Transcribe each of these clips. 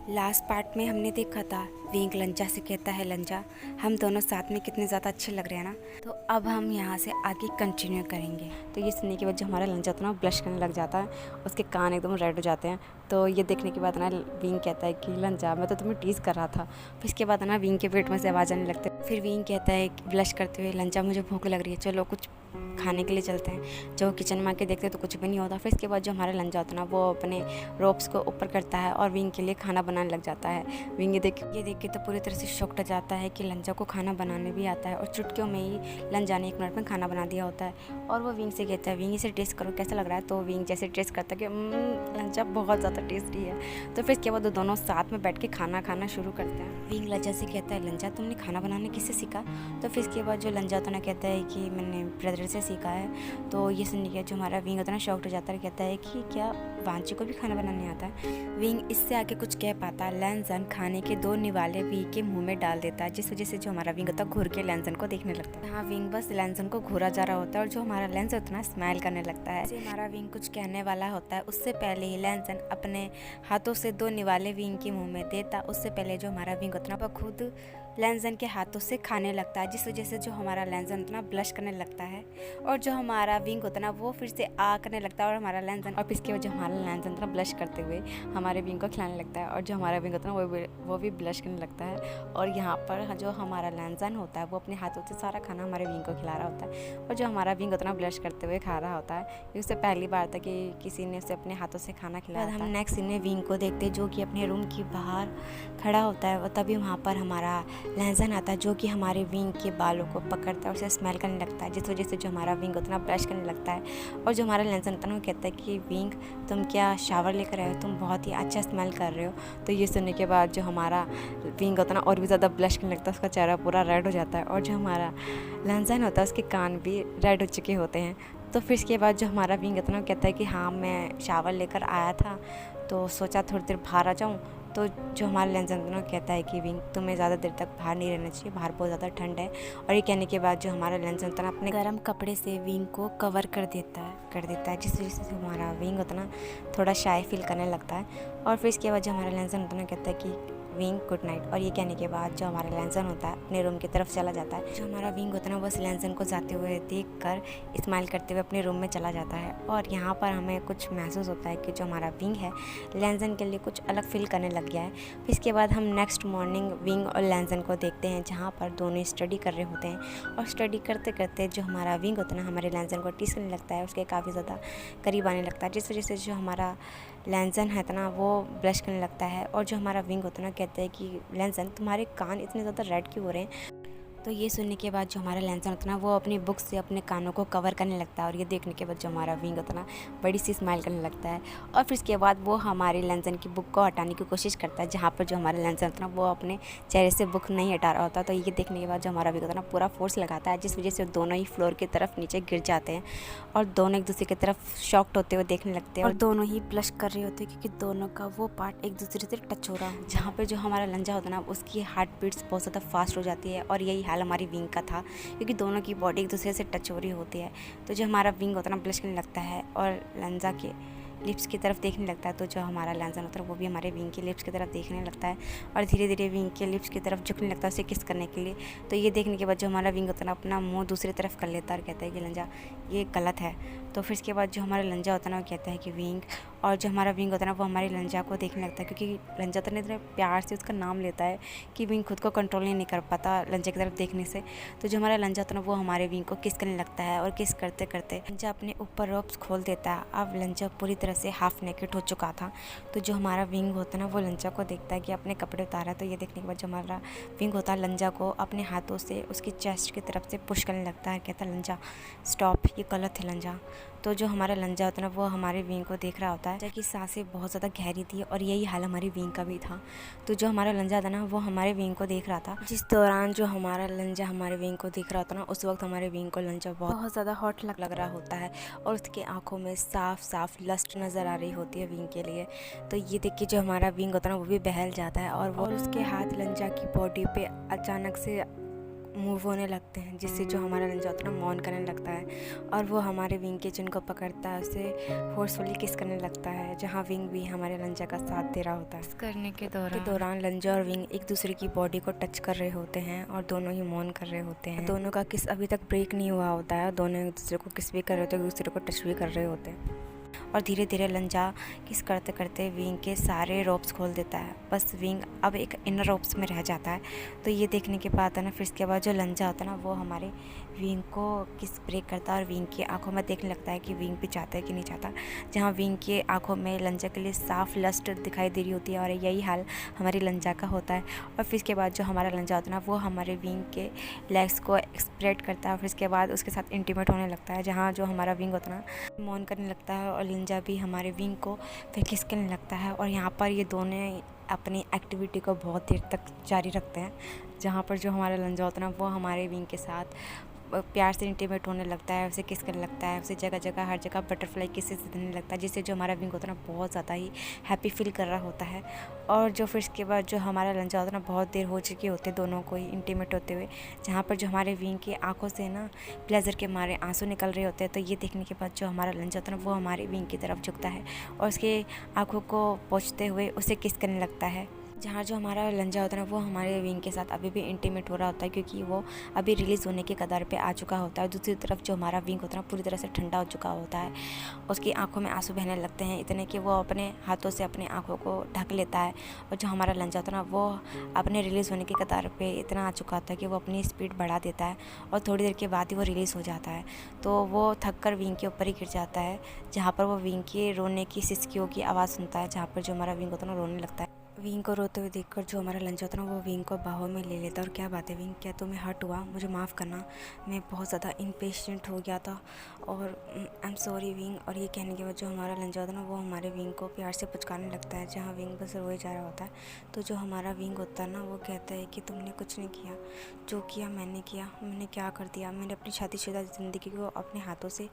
Last part में हमने देखा था विंग लंजा से कहता है लंजा हम दोनों साथ में कितने ज़्यादा अच्छे लग रहे हैं ना। तो अब हम यहाँ से आगे कंटिन्यू करेंगे। तो ये सुनने के बाद जो हमारा लंजा था ना ब्लश करने लग जाता है, उसके कान एकदम रेड हो जाते हैं। तो ये देखने के बाद ना विंग कहता है कि लंजा मैं तो तुम्हें टीज़ कर रहा था। फिर इसके बाद ना विंग के पेट में से आवाज़ आने लगती है। फिर विंग कहता है ब्लश करते हुए लंजा मुझे भूख लग रही है, चलो कुछ खाने के लिए चलते हैं। जो किचन में आके देखते हैं तो कुछ भी नहीं होता। फिर इसके बाद जो हमारा लंजा होता है ना वो अपने रोप्स को ऊपर करता है और विंग के लिए खाना बनाने लग जाता है। विंग ये देख के तो पूरी तरह से शॉक्ड हो जाता है कि लंजा को खाना बनाने भी आता है और चुटकियों में ही लंजा ने 1 मिनट में खाना बना दिया होता है। और वो विंग से कहता है विंग इसे टेस्ट करो कैसा लग रहा है। तो विंग जैसे टेस्ट करता है कि लंजा बहुत ज़्यादा टेस्टी है। तो फिर इसके बाद वो दोनों साथ में बैठ के खाना खाना शुरू करते हैं। विंग लंजा से कहता है लंजा तुमने खाना बनाने किससे सीखा। तो फिर इसके बाद जो लंजा होता है ना कहता है कि मैंने ब्रदर से सीखा है। तो ये सुनने के जो हमारा विंग होता है ना शॉक्ड हो जाता है, कहता है कि क्या वांची को भी खाना बनाने आता है। विंग इससे आगे कुछ कह पाता लैंसन खाने के 2 निवाले विंग के मुंह में डाल देता है, जिस वजह से जो हमारा विंग होता है घूर के लैंसन को देखने लगता है। हाँ विंग बस लैंसन को घूरा जा रहा होता है और जो हमारा लैंसन उतना स्माइल करने लगता है। जैसे हमारा विंग कुछ कहने वाला होता है उससे पहले ही लैंसन अपने हाथों से 2 निवाले विंग के मुंह में देता। उससे पहले जो हमारा विंग होता है वो खुद लैंसन के हाथों से खाने लगता है, जिस वजह से जो हमारा लैंसन उतना ब्लश करने लगता है और जो हमारा विंग होता है ना वो फिर से आ करने लगता है और हमारा लैंसन और इसके वजह हमारा लैंसन उतना ब्लश करते हुए हमारे विंग को खिलाने लगता है और जो हमारा विंग होता है ना वो भी ब्लश करने लगता है। और यहाँ पर जो हमारा लैंसन होता है वो अपने हाथों से सारा खाना हमारे विंग को खिला रहा होता है और जो हमारा विंग होता है ना ब्लश करते हुए खा रहा होता है। ये उससे पहली बार था कि किसी ने उसे अपने हाथों से खाना खिलाया। हम नेक्स्ट सीन में विंग को देखते जो कि अपने रूम के बाहर खड़ा होता है और तभी वहाँ पर हमारा लैंसन आता है जो कि हमारे विंग के बालों को पकड़ता है और उसे स्मेल करने लगता है, जिस वजह से जो हमारा विंग उतना ब्रश करने लगता है। और जो हमारा लैंसन होता है वो कहता है कि विंग तुम क्या शावर लेकर आए हो, तुम बहुत ही अच्छा स्मेल कर रहे हो। तो ये सुनने के बाद जो हमारा विंग होता है ना और भी ज़्यादा ब्लश करने लगता है, उसका चेहरा पूरा रेड हो जाता है और जो हमारा लैंसन होता है उसके कान भी रेड हो चुके होते हैं। तो फिर इसके बाद जो हमारा विंग होता है ना वो कहता है कि हाँ मैं शावर लेकर आया था तो सोचा थोड़ी देर बाहर आ जाऊँ। तो जो हमारा लैंसन होता है ना कहता है कि विंग तुम्हें ज़्यादा देर तक बाहर नहीं रहना चाहिए, बाहर बहुत ज़्यादा ठंड है। और ये कहने के बाद जो हमारा लैंसन होता है ना अपने गर्म कपड़े से विंग को कवर कर देता है जिस वजह से हमारा विंग होता है ना थोड़ा शाय फील करने लगता है। और फिर इसके बाद जो हमारा लैंसन होता है ना कहता है कि विंग गुड नाइट। और ये कहने के बाद जो हमारा लैंसन होता है अपने रूम की तरफ चला जाता है। जो हमारा विंग होता है ना वो लैंसन को जाते हुए देख कर स्माइल करते हुए अपने रूम में चला जाता है। और यहाँ पर हमें कुछ महसूस होता है कि जो हमारा विंग है लैंसन के लिए कुछ अलग फील करने लग गया है। फिर इसके बाद हम नेक्स्ट मॉर्निंग विंग और लैंसन को देखते हैं जहाँ पर दोनों स्टडी कर रहे होते हैं और स्टडी करते करते जो हमारा विंग होता है ना हमारे लैंसन को टीस करने लगता है, उसके काफ़ी ज़्यादा करीब आने लगता है, जिस वजह से जो हमारा लैंसन है ना वो ब्लश करने लगता है। और जो हमारा विंग होता है ना कहते हैं कि लैंसन तुम्हारे कान इतने ज़्यादा रेड क्यों हो रहे हैं। तो ये सुनने के बाद जो हमारा लैंसन होता है ना वो अपनी बुक से अपने कानों को कवर करने लगता है और ये देखने के बाद जो हमारा विंग होता है ना बड़ी सी स्माइल करने लगता है। और फिर इसके बाद वो हमारे लैंसन की बुक को हटाने की कोशिश करता है, जहाँ पर जो हमारा लैंसन होता है ना वो अपने चेहरे से बुक नहीं हटा रहा होता। तो ये देखने के बाद जो हमारा विंग होता है ना पूरा फोर्स लगाता है, जिस वजह से दोनों ही फ्लोर की तरफ नीचे गिर जाते हैं और दोनों एक दूसरे की तरफ शॉक्ड होते हुए देखने लगते हैं और दोनों ही ब्लश कर रहे होते हैं क्योंकि दोनों का वो पार्ट एक दूसरे से टच हो रहा है। जहाँ पर जो हमारा लंजा होता है ना उसकी हार्ट बीट्स बहुत ज़्यादा फास्ट हो जाती है और यही हाल हमारी विंग का था क्योंकि दोनों की बॉडी एक दूसरे से टच हो रही होती है। तो जो हमारा विंग होता है ना ब्लश करने लगता है और लंजा के लिप्स की तरफ देखने लगता है। तो जो हमारा लैंसन होता है वो भी हमारे विंग के लिप्स की तरफ देखने लगता है और धीरे धीरे विंग के लिप्स की तरफ झुकने लगता है उसे किस करने के लिए। तो ये देखने के बाद जो हमारा विंग होता है ना अपना मुंह दूसरी तरफ कर लेता है और कहता है कि लंजा ये गलत है। तो फिर इसके बाद जो हमारा लंजा होता है ना वो कहता है कि विंग, और जो हमारा विंग होता है ना वो हमारे लंजा को देखने लगता है क्योंकि लंजा तो इतने प्यार से उसका नाम लेता है कि विंग खुद को कंट्रोल नहीं कर पाता लंजा की तरफ देखने से। तो जो हमारा लंजा होता है ना वो हमारे विंग को किस करने लगता है और किस करते करते लंजा अपने ऊपर रोप्स खोल देता है। अब लंजा पूरी तरह से हाफ नेकेड हो चुका था। तो जो हमारा विंग होता है ना वो लंजा को देखता है कि अपने कपड़े उतारा है। तो ये देखने के बाद जो हमारा विंग होता है लंजा को अपने हाथों से उसकी चेस्ट की तरफ से पुश करने लगता है, कहता है लंजा स्टॉप, ये गलत है लंजा। तो जो हमारा लंजा होता है ना वो हमारे विंग को देख रहा होता है जबकि सांसें बहुत ज़्यादा गहरी थी और यही हाल हमारी विंग का भी था। तो जो हमारा लंजा था ना वो हमारे विंग को देख रहा था। जिस दौरान जो हमारा लंजा हमारे विंग को देख रहा होता ना उस वक्त हमारे विंग को लंजा बहुत ज़्यादा हॉट लग रहा होता है और उसके आंखों में साफ साफ लस्ट नज़र आ रही होती है विंग के लिए। तो ये देख के जो हमारा विंग होता है ना वो भी बहल जाता है और उसके हाथ लंजा की बॉडी पे अचानक से मूव होने लगते हैं, जिससे जो हमारा लंजा होता है ना मौन करने लगता है और वो हमारे विंग के चिन को पकड़ता है, उसे फोर्सफुली किस करने लगता है, जहाँ विंग भी हमारे लंजा का साथ दे रहा होता है। किस करने के दौरान लंजा और विंग एक दूसरे की बॉडी को टच कर रहे होते हैं और दोनों ही मौन कर रहे होते हैं। दोनों का किस अभी तक ब्रेक नहीं हुआ होता है, दोनों एक दूसरे को किस भी कर रहे होते हैं, एक दूसरे को टच भी कर रहे होते हैं। और धीरे धीरे लंजा किस करते करते विंग के सारे रोप्स खोल देता है, बस विंग अब एक इनर रोप्स में रह जाता है। तो ये देखने के बाद है ना, फिर इसके बाद जो लंजा होता है ना वो हमारे विंग को किस ब्रेक करता है और विंग की आंखों में देखने लगता है कि विंग भी चाहता है कि नहीं चाहता। जहाँ विंग की आंखों में लंजा के लिए साफ लस्ट दिखाई दे रही होती है और यही हाल हमारी लंजा का होता है। और फिर इसके बाद जो हमारा लंजा होता है ना वो हमारे विंग के लेग्स को एक्सप्रेड करता है, फिर इसके बाद उसके साथ इंटीमेट होने लगता है, जहाँ जो हमारा विंग होता है ना मौन करने लगता है और लंजा भी हमारे विंग को फिर किस करने लगता है। और यहाँ पर ये दोनों अपनी एक्टिविटी को बहुत देर तक जारी रखते हैं, जहाँ पर जो हमारा लंजा होता है ना वो हमारे विंग के साथ प्यार से इंटीमेट होने लगता है, उसे किस करने लगता है, उसे जगह जगह हर जगह बटरफ्लाई किसेस देने लगता है, जिससे जो हमारा विंग होता है ना बहुत ज़्यादा ही हैप्पी फील कर रहा होता है। और जो फिर इसके बाद जो हमारा लंजा होता है ना बहुत देर हो चुकी होते दोनों को ही इंटीमेट होते हुए, जहाँ पर जो हमारे विंग की आंखों से ना प्लेजर के मारे आंसू निकल रहे होते हैं। तो ये देखने के बाद जो हमारा लंजा होता है ना वो हमारे विंग की तरफ झुकता है और उसके आँखों को पोंछते हुए उसे किस करने लगता है। जहाँ जो हमारा लंजा होता है ना वो हमारे विंग के साथ अभी भी इंटीमेट हो रहा होता है, क्योंकि वो अभी रिलीज़ होने के कगार पे आ चुका होता है। दूसरी तरफ जो हमारा विंग होता है ना पूरी तरह से ठंडा हो चुका होता है, उसकी आंखों में आंसू बहने लगते हैं इतने कि वो अपने हाथों से अपनी आंखों को ढक लेता है। और जो हमारा लंजा होता है ना वो अपने रिलीज़ होने के कगार पे इतना आ चुका होता है कि वो अपनी स्पीड बढ़ा देता है और थोड़ी देर के बाद ही वो रिलीज़ हो जाता है। तो वो थक कर विंग के ऊपर ही गिर जाता है, जहाँ पर वो विंग के रोने की सिसकियों की आवाज़ सुनता है, जहाँ पर जो हमारा विंग होता है ना रोने लगता है। विंग को रोते हुए देखकर जो हमारा लंजा होता है ना वो विंग को बाहों में ले लेता है और क्या बात है विंग, क्या तुम्हें हर्ट हुआ, मुझे माफ़ करना, मैं बहुत ज़्यादा इम्पेशेंट हो गया था और आई एम सॉरी विंग। और ये कहने के बाद जो हमारा लंजा होता है ना वो हमारे विंग को प्यार से पुचकारने लगता है, जहाँ विंग बस रोए जा रहा होता है। तो जो हमारा विंग होता है ना वो कहता है कि तुमने कुछ नहीं किया, जो किया मैंने किया, मैंने क्या कर दिया, मैंने अपनी शादीशुदा ज़िंदगी को अपने हाथों से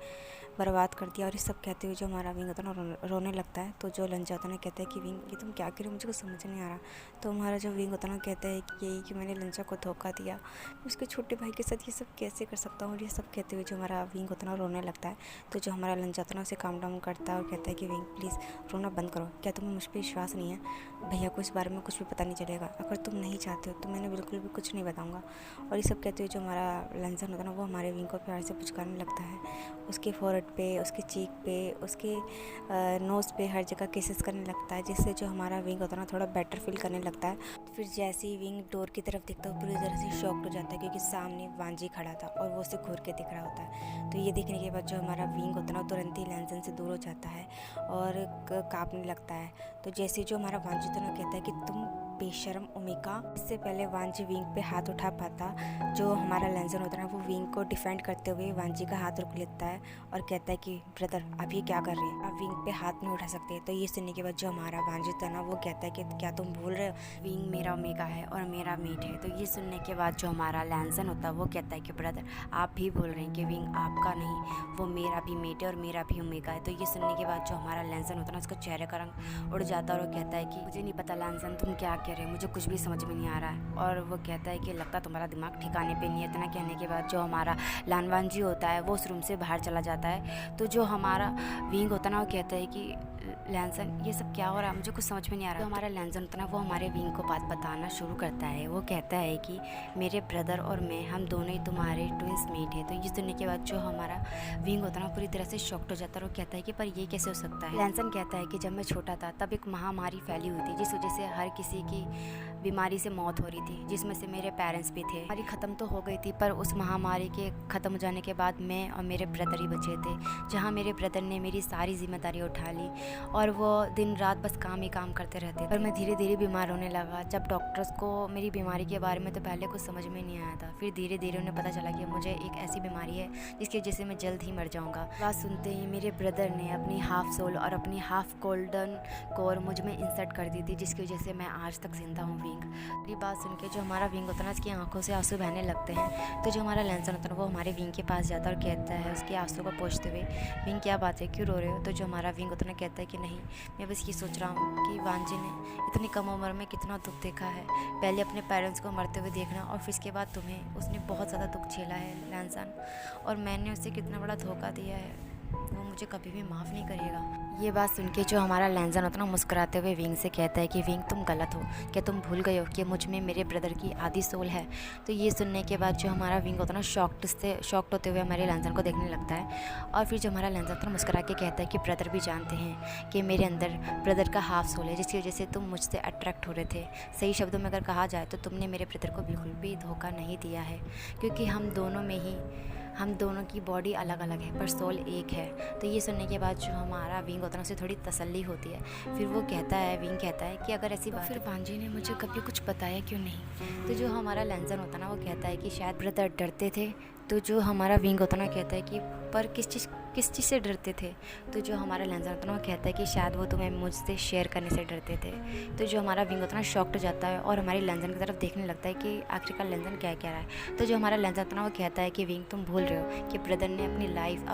बर्बाद कर दिया। और ये सब कहते हुए जो हमारा विंग होता है ना रोने लगता है। तो जो लंजा होता है ना कहता है कि विंग ये तुम क्या कर रहे हो, मुझे कुछ समझ नहीं आ रहा। तो हमारा जो विंग होता है ना कहता है कि यही कि मैंने लंजा को धोखा दिया, उसके छोटे भाई के साथ ये सब कैसे कर सकता हूँ। और ये सब कहते हुए जो हमारा विंग होता है ना रोने लगता है। तो जो हमारा लंजा होता है ना उसे काम डाउन करता है और कहता है कि विंग प्लीज़ रोना बंद करो, क्या तुम्हें मुझ पर विश्वास नहीं है, भैया को इस बारे में कुछ भी पता नहीं चलेगा, अगर तुम नहीं चाहते हो तो मैंने बिल्कुल भी कुछ नहीं बताऊँगा। और ये सब कहते हुए जो हमारा लंजा होता है ना वो हमारे विंग को प्यार से पुचकारने लगता है, उसके फोरहेड पे, उसके चीक पे, उसके नोज़ पे हर जगह किसेस करने लगता है, जिससे जो हमारा विंग होता है ना थोड़ा बेटर फील करने लगता है। फिर जैसे ही विंग डोर की तरफ देखता है पूरी तरह से शॉक्ड हो जाता है, क्योंकि सामने वांजी खड़ा था और वो उसे घूर के दिख रहा होता है। तो ये देखने के बाद जो हमारा विंग होता है ना तुरंत ही लैंसन से दूर हो जाता है और कांपने लगता है। तो जैसे जो हमारा वांजी होता है ना कहता है कि तुम बेशरम ओमेगा। इससे पहले वांजी विंग पे हाथ उठा पाता, जो हमारा लैंसन होता है ना वो विंग को डिफेंड करते हुए वांजी का हाथ रोक लेता है और कहता है कि ब्रदर आप ये क्या कर रहे हैं, आप विंग पे हाथ नहीं उठा सकते। तो ये सुनने के बाद जो हमारा वांजी होता है ना वो कहता है कि क्या तुम भूल रहे हो, विंग मेरा ओमेगा है और मेरा मीट है। तो ये सुनने के बाद जो हमारा लैंसन होता है वो कहता है कि ब्रदर आप भी भूल रहे हैं कि विंग आपका नहीं, वो मेरा भी मीट है और मेरा भी ओमेगा है। तो ये सुनने के बाद जो हमारा लैंसन होता है ना उसका चेहरे का रंग उड़ जाता है और वो कहता है कि मुझे नहीं पता लैंसन तुम क्या कह रहे हो, मुझे कुछ भी समझ में नहीं आ रहा है। और वो कहता है कि लगता तुम्हारा दिमाग ठिकाने पे नहीं है। इतना कहने के बाद जो हमारा लानवांजी होता है वो उस रूम से बाहर चला जाता है। तो जो हमारा विंग होता है ना वो कहता है कि लैंसन ये सब क्या हो रहा है, मुझे कुछ समझ में नहीं आ रहा। तो हमारा लैंसन होता है ना वो हमारे विंग को बात बताना शुरू करता है। वो कहता है कि मेरे ब्रदर और मैं हम दोनों ही तुम्हारे ट्विंस मेट है। तो ये सुनने के बाद जो हमारा विंग होता है ना पूरी तरह से शॉक्ड हो जाता है और कहता है कि पर ये कैसे हो सकता है। लैंसन कहता है कि जब मैं छोटा था तब एक महामारी फैली हुई थी, जिस वजह से हर किसी की बीमारी से मौत हो रही थी, जिसमें से मेरे पेरेंट्स भी थे। बीमारी ख़त्म तो हो गई थी, पर उस महामारी के ख़त्म हो जाने के बाद मैं और मेरे ब्रदर ही बचे थे, जहाँ मेरे ब्रदर ने मेरी सारी जिम्मेदारी उठा ली और वो दिन रात बस काम ही काम करते रहते थे। पर मैं धीरे धीरे बीमार होने लगा। जब डॉक्टर्स को मेरी बीमारी के बारे में तो पहले कुछ समझ में नहीं आया था, फिर धीरे धीरे उन्हें पता चला कि मुझे एक ऐसी बीमारी है जिसकी वजह से मैं जल्द ही मर जाऊँगा। बात सुनते ही मेरे ब्रदर ने अपनी हाफ सोल और अपनी हाफ गोल्डन कोर मुझ में इंसर्ट कर दी थी, जिसकी वजह से मैं आज तक जिंदा हूँ। विंग। ये बात सुन के जो हमारा विंग होता है ना, उसकी आंखों से आंसू बहने लगते हैं। तो जो हमारा लैंसन होता है वो हमारे विंग के पास जाता है और कहता है उसके आंसू को पोंछते हुए, विंग क्या बात है, क्यों रो रहे हो? तो जो हमारा विंग होता है ना कहता है कि नहीं, मैं बस ये सोच रहा हूँ कि वांजी ने इतनी कम उम्र में कितना दुख देखा है। पहले अपने पेरेंट्स को मरते हुए देखना और फिर इसके बाद तुम्हें। उसने बहुत ज़्यादा दुख झेला है लैंसन, और मैंने उसे कितना बड़ा धोखा दिया है, वो मुझे कभी भी माफ़ नहीं करेगा। ये बात सुन के जो हमारा लैंसन होता है ना मुस्कुराते हुए विंग से कहता है कि विंग तुम गलत हो, क्या तुम भूल गए हो कि मुझ में मेरे ब्रदर की आधी सोल है? तो ये सुनने के बाद जो हमारा विंग होता है ना शॉक्ड होते हुए हमारे लैंसन को देखने लगता है। और फिर जो हमारा लैंसन होता है मुस्कुरा के कहता है कि ब्रदर भी जानते हैं कि मेरे अंदर ब्रदर का हाफ सोल है, जिसकी वजह से तुम मुझसे अट्रैक्ट हो रहे थे। सही शब्दों में अगर कहा जाए तो तुमने मेरे ब्रदर को बिल्कुल भी धोखा नहीं दिया है, क्योंकि हम दोनों की बॉडी अलग अलग है पर सोल एक है। तो ये सुनने के बाद जो हमारा विंग होता है उसे थोड़ी तसल्ली होती है। फिर वो कहता है, विंग कहता है कि अगर ऐसी बात फिर वांजी ने मुझे कभी कुछ बताया क्यों नहीं? तो जो हमारा लैंसन होता है ना वो कहता है कि शायद ब्रदर डरते थे। तो जो हमारा विंग होता है ना कहता है कि पर किस चीज़ से डरते थे? तो जो हमारा लैंसन होता है ना वो कहता है कि शायद वो तुम्हें मुझसे शेयर करने से डरते थे। तो जो हमारा विंग होता है ना शॉक्ड हो जाता है और हमारी लैंसन की तरफ देखने लगता है कि आखिरकार लैंसन क्या कह रहा है। तो जो हमारा लैंसन होता है ना वो कहता है कि विंग तुम भूल रहे हो कि ब्रदर ने अपनी लाइफ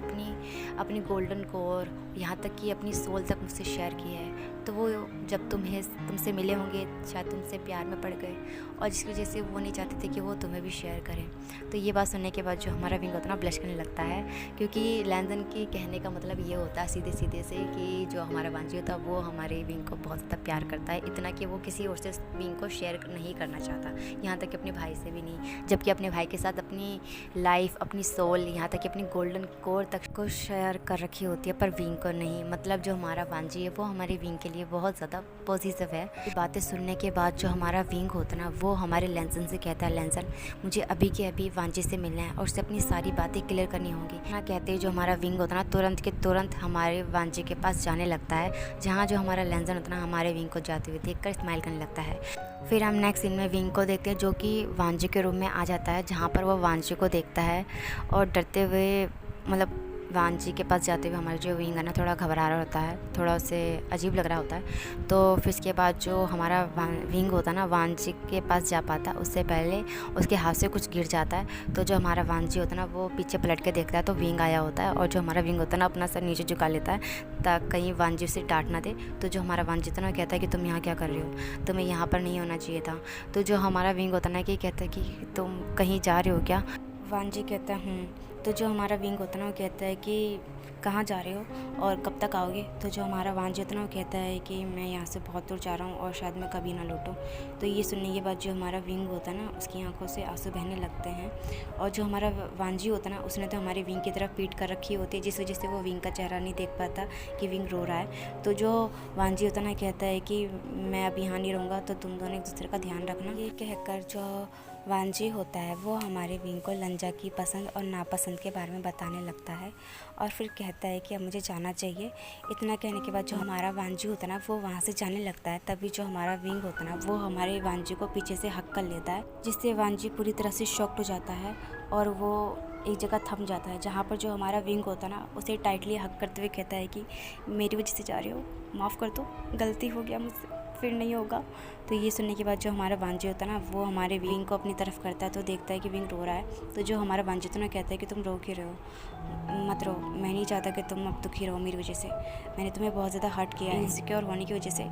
अपनी गोल्डन कोर यहाँ तक कि अपनी सोल तक मुझसे शेयर की है। तो वो जब तुमसे मिले होंगे शायद तुमसे प्यार में पड़ गए, और जिसकी वजह से वो नहीं चाहते थे कि वो तुम्हें भी शेयर करें। तो ये बात सुनने के बाद जो हमारा विंग होता है ना ब्लश करने लगता है, क्योंकि लैंसन के कहने का मतलब ये होता है सीधे से कि जो हमारा वांजी होता है वो हमारे विंग को बहुत ज़्यादा प्यार करता है, इतना कि वो किसी और से विंग को शेयर नहीं करना चाहता, यहाँ तक कि अपने भाई से भी नहीं। जबकि अपने भाई के साथ अपनी लाइफ, अपनी सोल, यहाँ तक कि अपनी गोल्डन कोर तक को शेयर कर रखी होती है, पर विंग को नहीं। मतलब जो हमारा वांजी है वो हमारे विंग के लिए बहुत ज़्यादा पॉजिटिव है। ये बातें सुनने के बाद जो हमारा विंग होता है ना वो हमारे लैंसन से कहता है, लैंसन मुझे अभी के अभी वांजी से मिलना है और उससे अपनी सारी बातें क्लियर करनी होंगी ना। कहते जो हमारा विंग होता है ना तुरंत के तुरंत हमारे वांजी के पास जाने लगता है, जहाँ जो हमारा लैंसन होता है ना हमारे विंग को जाते हुए देखकर स्माइल करने लगता है। फिर हम नेक्स्ट सीन में विंग को देखते हैं जो कि वांजी के रूम में आ जाता है, जहाँ पर वो वांजी को देखता है और डरते हुए, मतलब वांजी के पास जाते हुए हमारा जो विंग है ना थोड़ा घबरा रहा होता है, थोड़ा उसे अजीब लग रहा होता है। तो फिर इसके बाद जो हमारा विंग होता है ना वांजी के पास जा पाता है उससे पहले उसके हाथ से कुछ गिर जाता है। तो जो हमारा वांजी होता है ना वो पीछे पलट के देखता है तो विंग आया होता है, और जो हमारा विंग होता है ना अपना सर नीचे झुका लेता है ताकि कहीं वांजी उसे डांट ना दे। तो जो हमारा वांजी होता है ना कहता है कि तुम यहाँ क्या कर रहे हो, तुम्हें यहाँ पर नहीं होना चाहिए था। तो जो हमारा विंग होता है ना कि कहता है कि तुम कहीं जा रहे हो क्या? वांजी कहता है तो जो हमारा विंग होता है ना वो कहता है कि कहाँ जा रहे हो और कब तक आओगे? तो जो हमारा वांजी होता है ना वो कहता है कि मैं यहाँ से बहुत दूर जा रहा हूँ और शायद मैं कभी ना लौटूँ। तो ये सुनने के बाद जो हमारा विंग होता है ना उसकी आंखों से आंसू बहने लगते हैं, और जो हमारा वांजी होता है ना उसने तो हमारे विंग की तरफ पीठ कर रखी होती है, जिस वजह से वो विंग का चेहरा नहीं देख पाता कि विंग रो रहा है। तो जो वांजी होता है ना कहता है कि मैं अब यहाँ नहीं रहूँगा, तो तुम दोनों एक दूसरे का ध्यान रखना। ये कहकर जो वांजी होता है वो हमारे विंग को लंजा की पसंद और नापसंद के बारे में बताने लगता है, और फिर कहता है कि अब मुझे जाना चाहिए। इतना कहने के बाद जो हमारा वांजी होता है ना वो वहाँ से जाने लगता है। तभी जो हमारा विंग होता है ना वो हमारे वांजी को पीछे से हक कर लेता है, जिससे वांजी पूरी तरह से शॉक्ड हो जाता है और वो एक जगह थम जाता है, जहाँ पर जो हमारा विंग होता है ना उसे टाइटली हक करते हुए कहता है कि मेरी वजह से जा रहे हो, माफ़ कर दो, गलती हो गया मुझसे, फिर नहीं होगा। तो ये सुनने के बाद जो हमारा वांजी होता है ना वो हमारे विंग को अपनी तरफ करता है, तो देखता है कि विंग रो रहा है। तो जो हमारा वांजी होता है ना कहता है कि तुम रो क्यों रहे हो, मत रो, मैं नहीं चाहता कि तुम अब दुखी रहो मेरी वजह से, मैंने तुम्हें बहुत ज़्यादा हर्ट किया है, इनसिक्योर होने की वजह से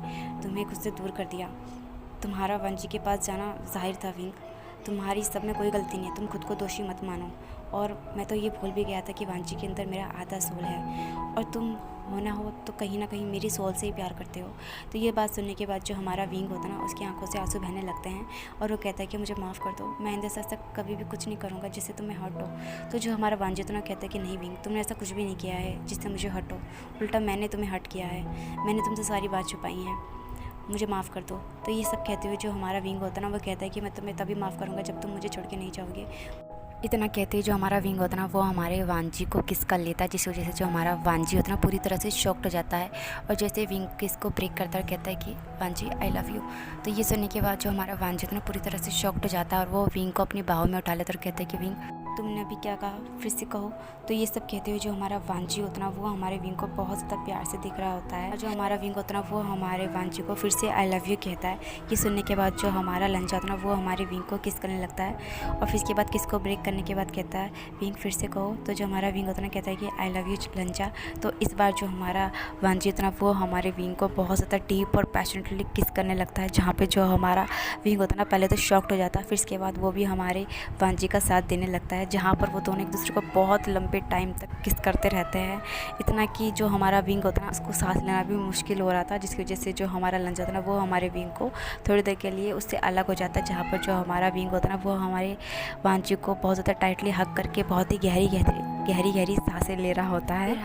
तुम्हें खुद से दूर कर दिया। तुम्हारा वांजी के पास जाना जाहिर था विंग, तुम्हारी सब में कोई गलती नहीं है, तुम खुद को दोषी मत मानो। और मैं तो ये भूल भी गया था कि वांजी के अंदर मेरा आधा सोल है, और तुम होना हो तो कहीं ना कहीं मेरी सोल से ही प्यार करते हो। तो ये बात सुनने के बाद जो हमारा विंग होता है ना उसकी आंखों से आंसू बहने लगते हैं, और वो कहता है कि मुझे माफ़ कर दो, मैं आइंदा से कभी भी कुछ नहीं करूँगा जिससे तुम्हें हर्ट हो। तो जो हमारा वांजी होता है ना कहता है कि नहीं विंग, तुमने ऐसा कुछ भी नहीं किया है जिससे मुझे हर्ट हो, उल्टा मैंने तुम्हें हर्ट किया है, मैंने तुमसे सारी बात छुपाई है, मुझे माफ़ कर दो। तो ये सब कहते हुए जो हमारा विंग होता है ना वो कहता है कि मैं तुम्हें तभी माफ़ करूँगा जब तुम मुझे छोड़ के नहीं जाओगे। इतना कहते ही जो हमारा विंग होता है ना वो हमारे वांजी को किस कर लेता है, जिस वजह से जो हमारा वांजी होता है ना पूरी तरह से शॉक्ड हो जाता है, और जैसे विंग किस को ब्रेक करता है और कहता है कि वांजी आई लव यू। तो ये सुनने के बाद जो हमारा वांजी होता है ना पूरी तरह से शॉक्ड हो जाता है, और वो विंग को अपनी बाहों में उठा लेता है और कहता है कि विंग तुमने ने अभी क्या कहा फिर से कहो। तो ये सब कहते हुए जो हमारा वांजी होता ना वो हमारे विंग को बहुत ज़्यादा प्यार से दिख रहा होता है। और जो हमारा विंग होता ना वो हमारे वांजी को फिर से आई लव यू कहता है। ये सुनने के बाद जो हमारा लंचा होता ना वो हमारे विंग को किस करने लगता है और फिर इसके बाद किस को ब्रेक करने के बाद कहता है विंग फिर से कहो। तो जो हमारा विंग होता ना कहता है कि आई लव यू लंचा। तो इस बार जो हमारा वांजी होता ना वो हमारे विंग को बहुत ज़्यादा डीप और पैशनेटली किस करने लगता है, जहाँ पे जो हमारा विंग होता ना पहले तो शॉक्ड हो जाता है, फिर इसके बाद वो भी हमारे वांजी का साथ देने लगता है, जहाँ पर वो दोनों एक दूसरे को बहुत लंबे टाइम तक किस करते रहते हैं। इतना कि जो हमारा विंग होता ना उसको सांस लेना भी मुश्किल हो रहा था, जिसकी वजह से जो हमारा लंच होता ना वो हमारे विंग को थोड़ी देर के लिए उससे अलग हो जाता है, जहाँ पर जो हमारा विंग होता ना वो हमारे वांजी को बहुत ज़्यादा टाइटली हग करके बहुत ही गहरी गहरी सांसें ले रहा होता है।